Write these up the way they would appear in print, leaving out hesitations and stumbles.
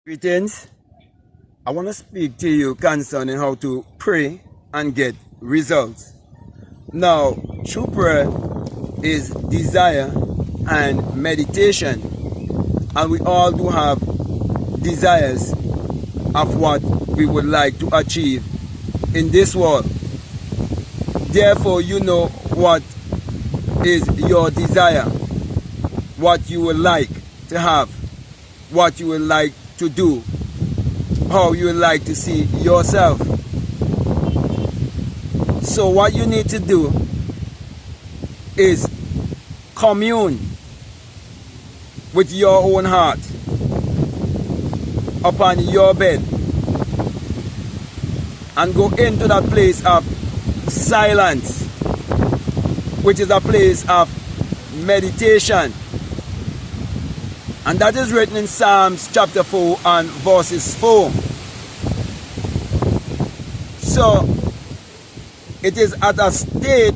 Greetings. I want to speak to you concerning how to pray and get results. Now, true prayer is desire and meditation, and we all do have desires of what we would like to achieve in this world. Therefore, you know what is your desire, what you would like to have, what you would like to do, how you would like to see yourself. So what you need to do is commune with your own heart upon your bed and go into that place of silence, which is a place of meditation. And that is written in Psalms chapter 4 and verses 4. So it is at a state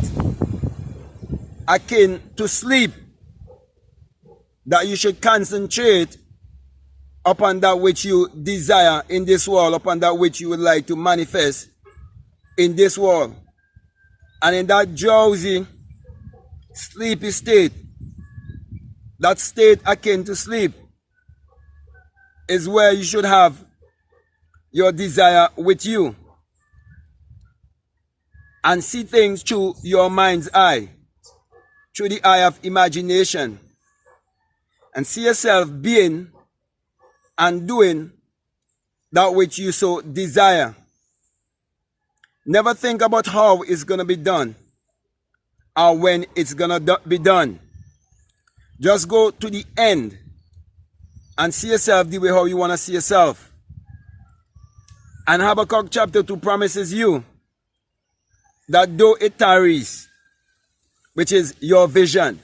akin to sleep that you should concentrate upon that which you desire in this world, upon that which you would like to manifest in this world. And in that drowsy, sleepy state, that state akin to sleep, is where you should have your desire with you and see things through your mind's eye, through the eye of imagination, and see yourself being and doing that which you so desire. Never think about how it's going to be done or when it's going to be done. Just go to the end and see yourself the way how you want to see yourself. And Habakkuk chapter 2 promises you that though it tarries, which is your vision,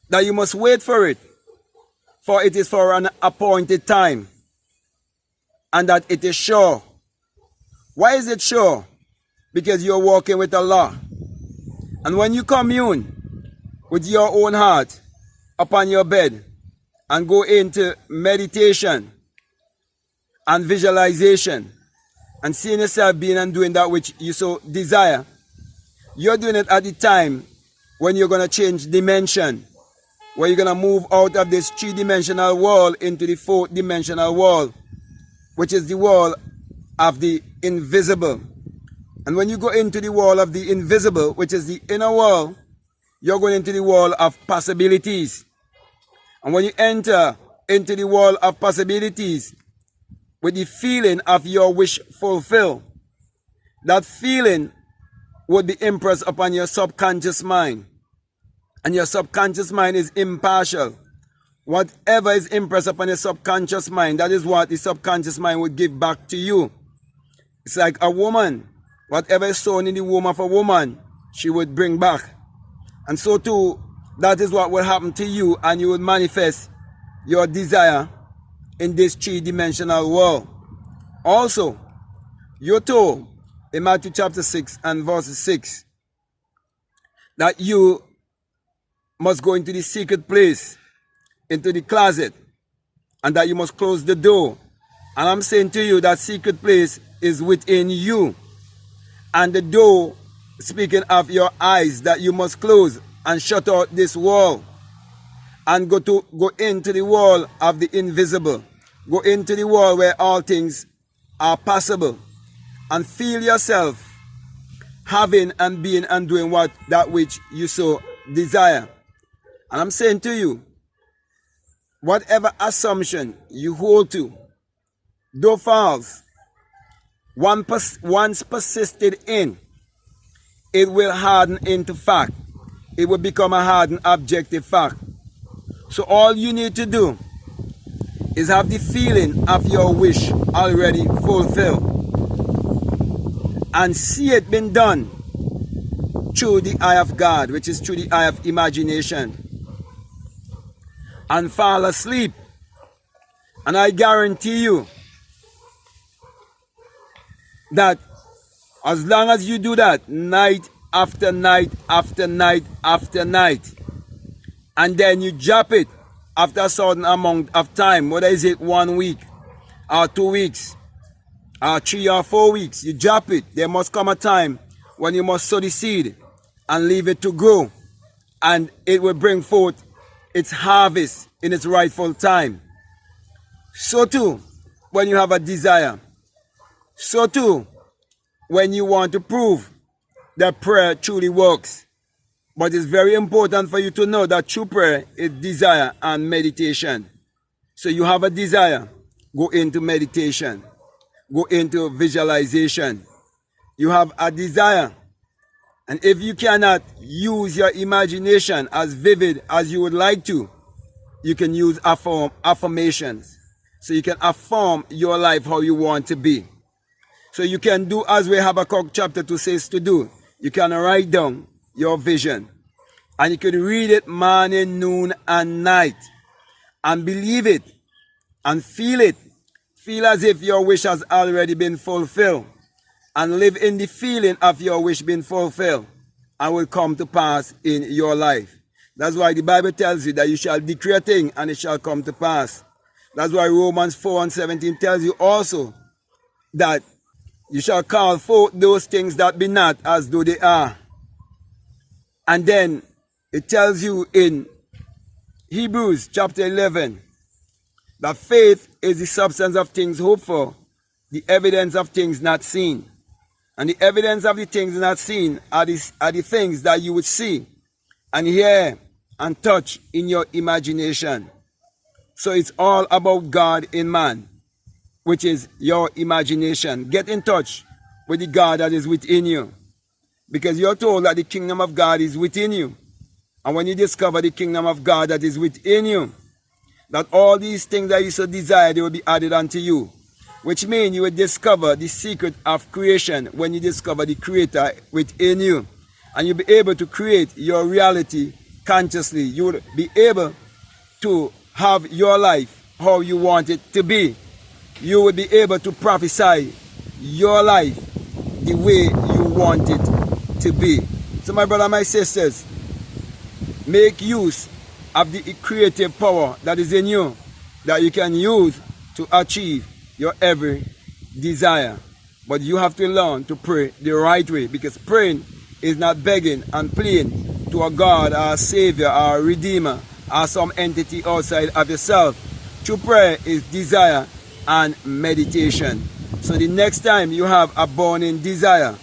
that you must wait for it, for it is for an appointed time, and that it is sure. Why is it sure? Because you're walking with Allah. And when you commune with your own heart upon your bed and go into meditation and visualization and seeing yourself being and doing that which you so desire, you're doing it at the time when you're going to change dimension, where you're going to move out of this three-dimensional world into the fourth-dimensional world, which is the world of the invisible. And when you go into the world of the invisible, which is the inner world, you're going into the world of possibilities. And when you enter into the world of possibilities with the feeling of your wish fulfilled, that feeling would be impressed upon your subconscious mind. And your subconscious mind is impartial. Whatever is impressed upon your subconscious mind, that is what the subconscious mind would give back to you. It's like a woman. Whatever is sown in the womb of a woman, she would bring back. And so too, that is what will happen to you, and you will manifest your desire in this three-dimensional world. Also, you're told in Matthew chapter 6 and verse 6 that you must go into the secret place, into the closet, and that you must close the door. And I'm saying to you that secret place is within you. And the door, speaking of your eyes, that you must close and shut out this wall and go into the wall of the invisible. Go into the wall where all things are possible, and feel yourself having and being and doing that which you so desire. And I'm saying to you, whatever assumption you hold to, though false, once persisted in, it will harden into fact. It will become a hardened objective fact. So all you need to do is have the feeling of your wish already fulfilled and see it being done through the eye of God, which is through the eye of imagination, and fall asleep. And I guarantee you that as long as you do that night after night after night after night, and then you drop it after a certain amount of time, whether is it 1 week or 2 weeks or 3 or 4 weeks, you drop it. There must come a time when you must sow the seed and leave it to grow, and it will bring forth its harvest in its rightful time. So too, when you have a desire. So too, when you want to prove that prayer truly works. But it's very important for you to know that true prayer is desire and meditation. So you have a desire, go into meditation. Go into visualization. You have a desire. And if you cannot use your imagination as vivid as you would like to, you can use affirmations. So you can affirm your life how you want to be. So you can do as we Habakkuk chapter 2 says to do. You can write down your vision. And you can read it morning, noon, and night. And believe it. And feel it. Feel as if your wish has already been fulfilled. And live in the feeling of your wish being fulfilled. And will come to pass in your life. That's why the Bible tells you that you shall decree a thing and it shall come to pass. That's why Romans 4:17 tells you also that you shall call forth those things that be not as though they are. And then it tells you in Hebrews chapter 11 that faith is the substance of things hoped for, the evidence of things not seen. And the evidence of the things not seen are the things that you would see and hear and touch in your imagination. So it's all about God in man, which is your imagination. Get in touch with the God that is within you, because you're told that the kingdom of God is within you. And when you discover the kingdom of God that is within you, that all these things that you so desire, they will be added unto you. Which means you will discover the secret of creation when you discover the creator within you. And you'll be able to create your reality consciously. You will be able to have your life how you want it to be. You will be able to prophesy your life the way you want it to be. So my brother, my sisters, make use of the creative power that is in you, that you can use to achieve your every desire. But you have to learn to pray the right way, because praying is not begging and pleading to a God or a Savior or a Redeemer or some entity outside of yourself. True prayer is desire and meditation. So the next time you have a burning desire,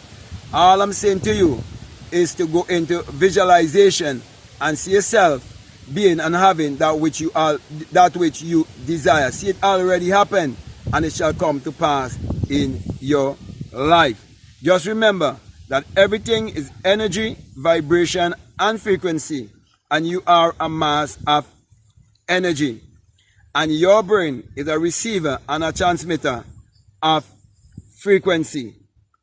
all I'm saying to you is to go into visualization and see yourself being and having that which you desire. See it already happen, and it shall come to pass in your life. Just remember that everything is energy, vibration, and frequency, and you are a mass of energy. And your brain is a receiver and a transmitter of frequency.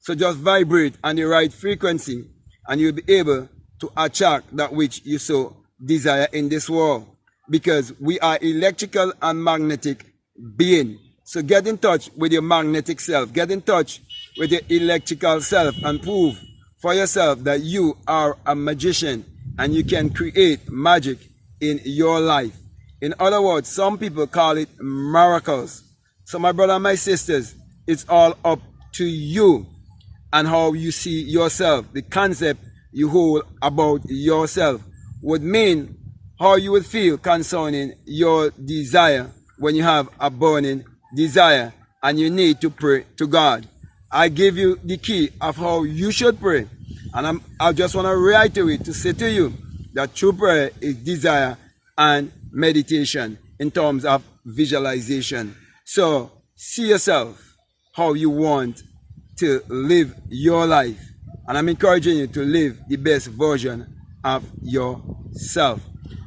So just vibrate on the right frequency, and you'll be able to attract that which you so desire in this world. Because we are electrical and magnetic being. So get in touch with your magnetic self. Get in touch with your electrical self and prove for yourself that you are a magician and you can create magic in your life. In other words, some people call it miracles. So my brother and my sisters, it's all up to you and how you see yourself. The concept you hold about yourself would mean how you would feel concerning your desire when you have a burning desire and you need to pray to God. I give you the key of how you should pray. And I just want to reiterate to say to you that true prayer is desire and meditation in terms of visualization. So see yourself how you want to live your life. And I'm encouraging you to live the best version of yourself.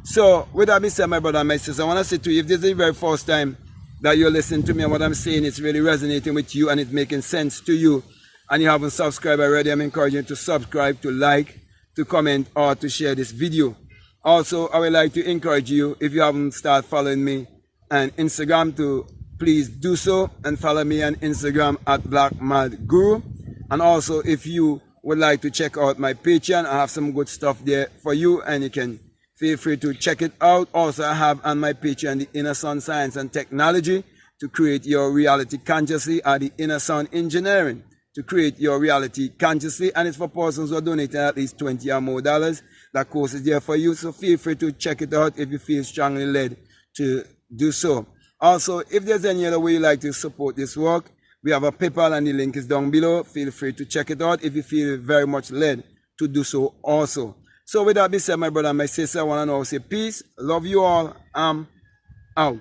So with that being said, my brother and my sister, I want to say to you, if this is the very first time that you're listening to me and what I'm saying, it's really resonating with you and it's making sense to you, and you haven't subscribed already, I'm encouraging you to subscribe, to like, to comment, or to share this video. Also, I would like to encourage you, if you haven't started following me on Instagram, to please do so and follow me on Instagram at BlackMadGuru. And also, if you would like to check out my Patreon, I have some good stuff there for you, and you can Feel free to check it out. Also, I have on my Patreon the Inner Sun Science and Technology to create your reality consciously, or the Inner Sun Engineering to create your reality consciously, and it's for persons who are donating at least $20 or more. That course is there for you, so feel free to check it out if you feel strongly led to do so. Also, if there's any other way you like to support this work, we have a PayPal and the link is down below. Feel free to check it out if you feel very much led to do so also. So with that being said, my brother and my sister, I want to now say peace. Love you all. I'm out.